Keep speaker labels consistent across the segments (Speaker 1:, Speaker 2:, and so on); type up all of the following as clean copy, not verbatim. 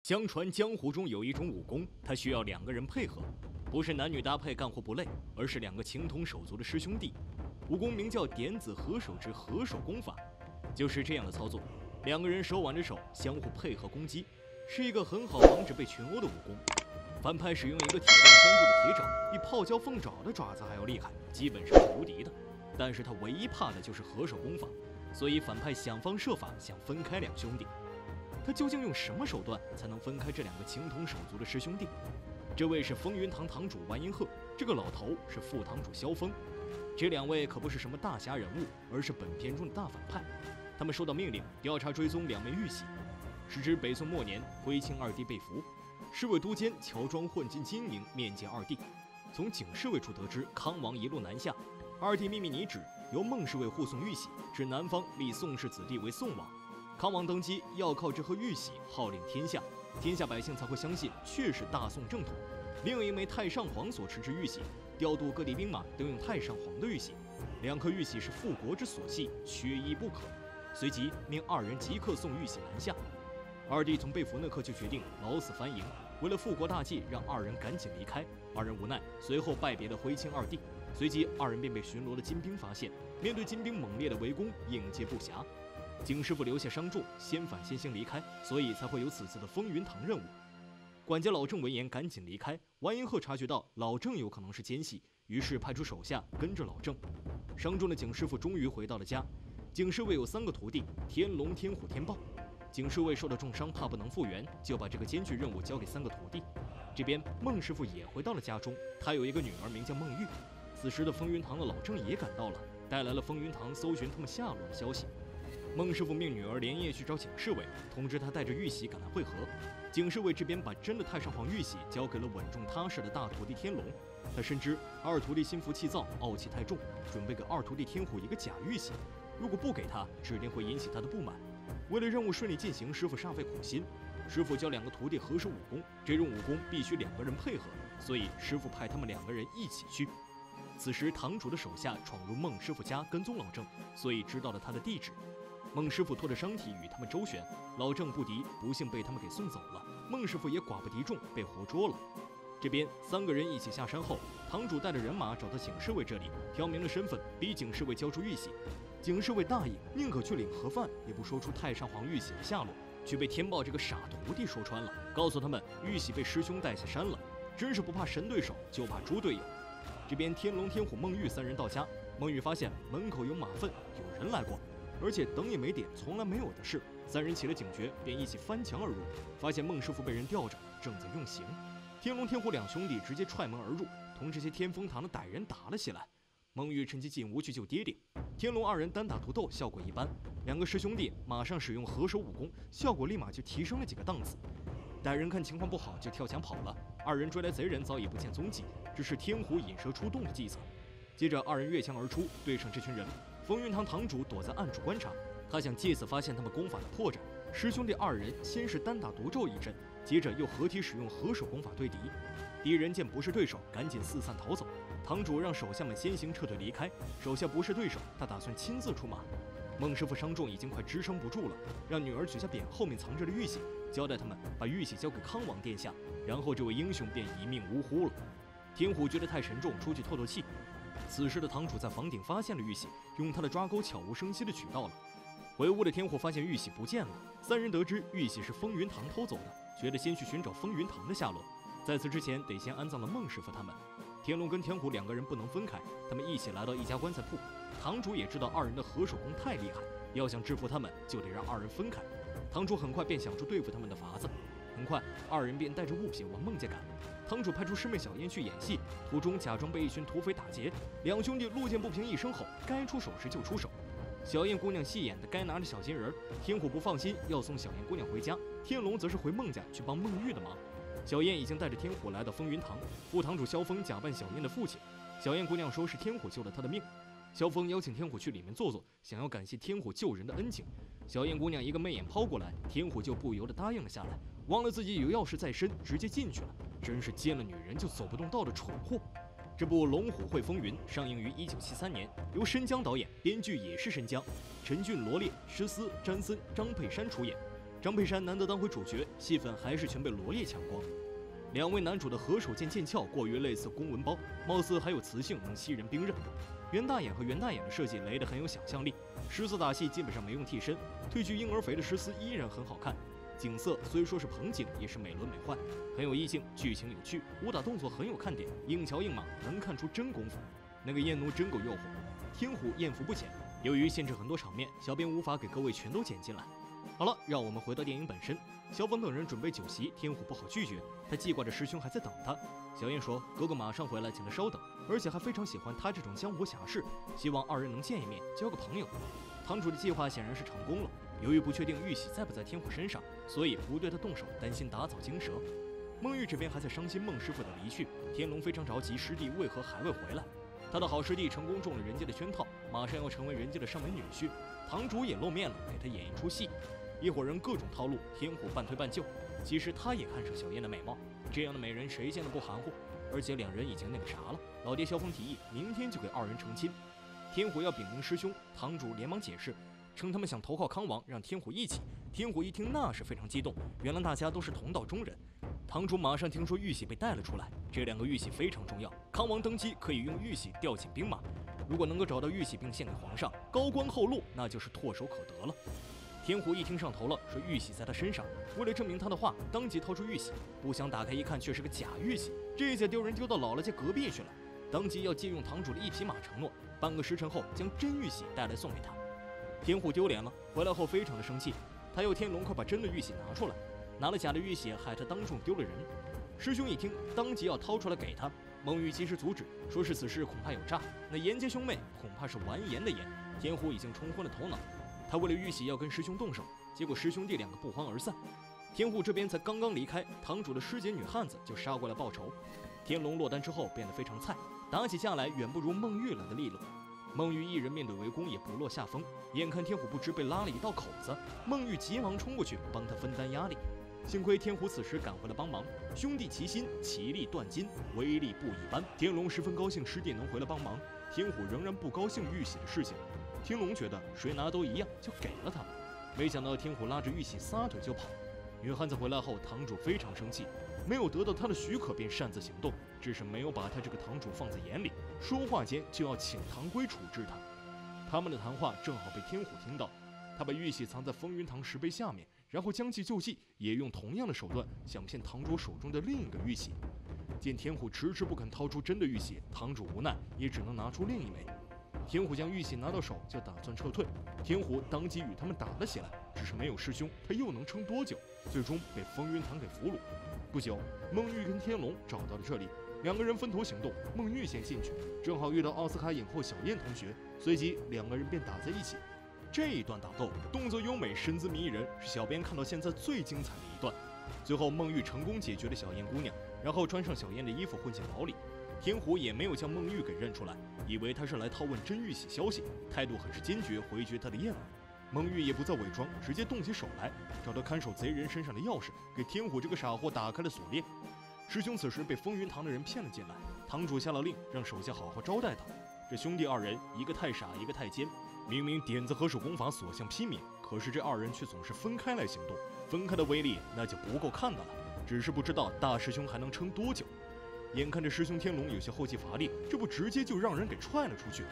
Speaker 1: 相传江湖中有一种武功，它需要两个人配合，不是男女搭配干活不累，而是两个情同手足的师兄弟。武功名叫点子合手之合手功法，就是这样的操作，两个人手挽着手，相互配合攻击，是一个很好防止被群殴的武功。反派使用一个铁棒拴住的铁爪，比泡椒凤爪的爪子还要厉害，基本上是无敌的。但是他唯一怕的就是合手功法，所以反派想方设法想分开两兄弟。他究竟用什么手段才能分开这两个情同手足的师兄弟？这位是风云堂堂主完颜鹤，这个老头是副堂主萧峰。这两位可不是什么大侠人物，而是本片中的大反派。他们收到命令调查追踪两枚玉玺，时值北宋末年，徽钦二帝被俘，侍卫都监乔装混进金营面见二帝。从警侍卫处得知，康王一路南下，二帝秘密拟旨，由孟侍卫护送玉玺至南方，立宋氏子弟为宋王。康王登基要靠这盒玉玺号令天下，天下百姓才会相信确是大宋正统。另一枚太上皇所持之玉玺，调度各地兵马都用太上皇的玉玺，两颗玉玺是复国之所系，缺一不可。随即命二人即刻送玉玺南下。二弟从被俘那刻就决定老死番营，为了复国大计，让二人赶紧离开。二人无奈，随后拜别了徽钦二帝。随即二人便被巡逻的金兵发现，面对金兵猛烈的围攻，应接不暇。景师傅留下伤重，先反先行离开，所以才会有此次的风云堂任务。管家老郑闻言赶紧离开。完颜鹤察觉到老郑有可能是奸细，于是派出手下跟着老郑。伤重的景师傅终于回到了家。景侍卫有3个徒弟：天龙、天虎、天豹。景侍卫受到重伤，怕不能复原，就把这个艰巨任务交给3个徒弟。这边孟师傅也回到了家中，他有一个女儿名叫孟玉。此时的风云堂的老郑也赶到了，带来了风云堂搜寻他们下落的消息。孟师傅命女儿连夜去找景侍卫，通知他带着玉玺赶来会合。景侍卫这边把真的太上皇玉玺交给了稳重踏实的大徒弟天龙。他深知二徒弟心浮气躁，傲气太重，准备给二徒弟天虎一个假玉玺。如果不给他，指定会引起他的不满。为了任务顺利进行，师傅煞费苦心。师傅教2个徒弟合手武功，这种武功必须2个人配合，所以师傅派他们2个人一起去。此时堂主的手下闯入孟师傅家跟踪老郑，所以知道了他的地址。孟师傅拖着伤体与他们周旋，老郑不敌，不幸被他们给送走了。孟师傅也寡不敌众，被活捉了。这边3个人一起下山后，堂主带着人马找到景侍卫这里，挑明了身份，逼景侍卫交出玉玺。景侍卫大意，宁可去领盒饭，也不说出太上皇玉玺的下落，却被天豹这个傻徒弟说穿了，告诉他们玉玺被师兄带下山了。真是不怕神对手，就怕猪队友。这边天龙、天虎、孟玉3人到家，孟玉发现门口有马粪，有人来过。而且灯也没点，从来没有的事。3人起了警觉，便一起翻墙而入，发现孟师傅被人吊着，正在用刑。天龙、天虎2兄弟直接踹门而入，同这些天风堂的歹人打了起来。孟玉趁机进屋去救爹爹。天龙2人单打独斗，效果一般。2个师兄弟马上使用合手武功，效果立马就提升了几个档次。歹人看情况不好，就跳墙跑了。2人追来贼人早已不见踪迹，这是天虎引蛇出洞的计策。接着2人越墙而出，对上这群人。风云堂堂主躲在暗处观察，他想借此发现他们功法的破绽。师兄弟2人先是单打独斗一阵，接着又合体使用合手功法对敌。敌人见不是对手，赶紧四散逃走。堂主让手下们先行撤退离开，手下不是对手，他打算亲自出马。孟师傅伤重，已经快支撑不住了，让女儿取下匾，后面藏着的玉玺，交代他们把玉玺交给康王殿下，然后这位英雄便一命呜呼了。天虎觉得太沉重，出去透透气。此时的堂主在房顶发现了玉玺，用他的抓钩悄无声息地取到了。回屋的天虎发现玉玺不见了，3人得知玉玺是风云堂偷走的，觉得先去寻找风云堂的下落。在此之前，得先安葬了孟师傅他们。天龙跟天虎2个人不能分开，他们一起来到一家棺材铺。堂主也知道2人的合手功太厉害，要想制服他们，就得让2人分开。堂主很快便想出对付他们的法子。很快，2人便带着物品往孟家赶。堂主派出师妹小燕去演戏，途中假装被一群土匪打劫，2兄弟路见不平一声吼，该出手时就出手。小燕姑娘戏演的该拿着小金人，天虎不放心，要送小燕姑娘回家，天龙则是回孟家去帮孟玉的忙。小燕已经带着天虎来到风云堂，副堂主萧峰假扮小燕的父亲。小燕姑娘说是天虎救了她的命。萧峰邀请天虎去里面坐坐，想要感谢天虎救人的恩情。小燕姑娘一个媚眼抛过来，天虎就不由得答应了下来，忘了自己有钥匙在身，直接进去了。真是见了女人就走不动道的蠢货。这部《龙虎会风云》上映于1973年，由申江导演，编剧也是申江，陈俊、罗烈、施思、詹森、张佩珊出演。张佩珊难得当回主角，戏份还是全被罗烈抢光。两位男主的合手剑剑鞘过于类似公文包，貌似还有磁性能吸人兵刃。袁大眼和袁大眼的设计雷得很有想象力，诗词打戏基本上没用替身，褪去婴儿肥的诗词依然很好看。景色虽说是棚景，也是美轮美奂，很有意境，剧情有趣，武打动作很有看点，硬桥硬马，能看出真功夫。那个燕奴真够诱惑，天虎艳福不浅。由于限制很多场面，小编无法给各位全都剪进来。好了，让我们回到电影本身。萧峰等人准备酒席，天虎不好拒绝，他记挂着师兄还在等他。小燕说：“哥哥马上回来，请他稍等，而且还非常喜欢他这种江湖侠士，希望二人能见一面，交个朋友。”堂主的计划显然是成功了。由于不确定玉玺在不在天虎身上，所以不对他动手，担心打草惊蛇。孟玉这边还在伤心孟师傅的离去，天龙非常着急，师弟为何还未回来？他的好师弟成功中了人家的圈套，马上要成为人家的上门女婿。堂主也露面了，给他演一出戏。一伙人各种套路，天虎半推半就。其实他也看上小燕的美貌，这样的美人谁见得不含糊？而且两人已经那个啥了。老爹萧峰提议，明天就给二人成亲。天虎要禀明师兄，堂主连忙解释，称他们想投靠康王，让天虎一起。天虎一听那是非常激动，原来大家都是同道中人。堂主马上听说玉玺被带了出来，这两个玉玺非常重要，康王登基可以用玉玺调遣兵马，如果能够找到玉玺并献给皇上，高官厚禄，那就是唾手可得了。天虎一听上头了，说玉玺在他身上，为了证明他的话，当即掏出玉玺，不想打开一看，却是个假玉玺，这下丢人丢到姥姥家隔壁去了。当即要借用堂主的一匹马承诺，半个时辰后将真玉玺带来送给他。天虎丢脸了，回来后非常的生气，他要天龙快把真的玉玺拿出来，拿了假的玉玺，害他当众丢了人。师兄一听，当即要掏出来给他。孟玉及时阻止，说是此事恐怕有诈，那严家兄妹恐怕是完颜的颜。天虎已经冲昏了头脑，他为了玉玺要跟师兄动手，结果师兄弟两个不欢而散。天虎这边才刚刚离开，堂主的师姐女汉子就杀过来报仇。天龙落单之后变得非常菜，打起架来远不如孟玉来的利落。孟玉一人面对围攻也不落下风，眼看天虎不知被拉了一道口子，孟玉急忙冲过去帮他分担压力。幸亏天虎此时赶回来帮忙，兄弟齐心，其利断金，威力不一般。天龙十分高兴师弟能回来帮忙，天虎仍然不高兴玉玺的事情。天龙觉得谁拿都一样，就给了他。没想到天虎拉着玉玺撒腿就跑。女汉子回来后，堂主非常生气，没有得到他的许可便擅自行动，只是没有把他这个堂主放在眼里，说话间就要请堂规处置他。他们的谈话正好被天虎听到，他把玉玺藏在风云堂石碑下面，然后将计就计，也用同样的手段想骗堂主手中的另一个玉玺。见天虎迟迟不肯掏出真的玉玺，堂主无奈也只能拿出另一枚。天虎将玉玺拿到手就打算撤退，天虎当即与他们打了起来，只是没有师兄，他又能撑多久？最终被风云堂给俘虏。不久，孟玉跟天龙找到了这里，两个人分头行动，孟玉先进去，正好遇到奥斯卡影后小燕同学，随即两个人便打在一起。这一段打斗动作优美，身姿迷人，是小编看到现在最精彩的一段。最后孟玉成功解决了小燕姑娘，然后穿上小燕的衣服混进牢里。天虎也没有将孟玉给认出来，以为他是来套问真玉玺消息，态度很是坚决，回绝他的燕儿。孟玉也不再伪装，直接动起手来，找到看守贼人身上的钥匙，给天虎这个傻货打开了锁链。师兄此时被风云堂的人骗了进来，堂主下了令，让手下好好招待他。这兄弟二人，一个太傻，一个太奸，明明点子合手功法所向披靡，可是这二人却总是分开来行动，分开的威力那就不够看的了。只是不知道大师兄还能撑多久。眼看着师兄天龙有些后继乏力，这不直接就让人给踹了出去。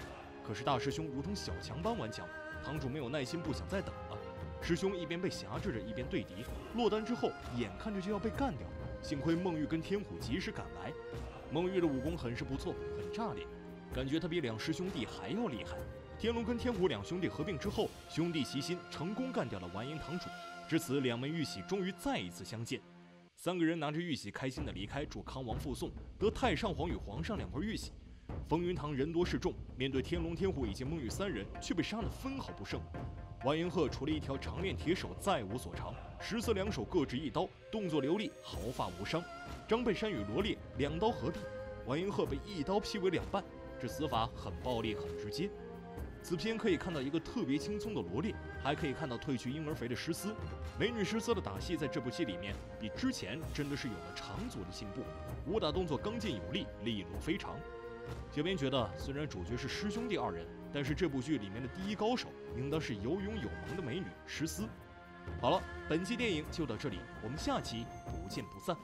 Speaker 1: 可是大师兄如同小强般顽强，堂主没有耐心，不想再等了。师兄一边被挟制着，一边对敌，落单之后眼看着就要被干掉。幸亏孟玉跟天虎及时赶来。孟玉的武功很是不错，很炸裂，感觉他比两师兄弟还要厉害。天龙跟天虎两兄弟合并之后，兄弟齐心，成功干掉了完颜堂主。至此，两枚玉玺终于再一次相见。三个人拿着玉玺开心地离开，祝康王附送，得太上皇与皇上两块玉玺。风云堂人多势众，面对天龙、天虎以及孟玉三人，却被杀得分毫不剩。完颜鹤除了一条长链铁手，再无所长，十色两手各执一刀，动作流利，毫发无伤。张佩珊与罗烈两刀合璧，完颜鹤被一刀劈为两半，这死法很暴力，很直接。此片可以看到一个特别轻松的罗烈，还可以看到褪去婴儿肥的诗思。美女诗思的打戏在这部戏里面比之前真的是有了长足的进步，武打动作刚劲有力，利落非常。小编觉得，虽然主角是师兄弟二人，但是这部剧里面的第一高手应当是有勇有谋的美女诗思。好了，本期电影就到这里，我们下期不见不散。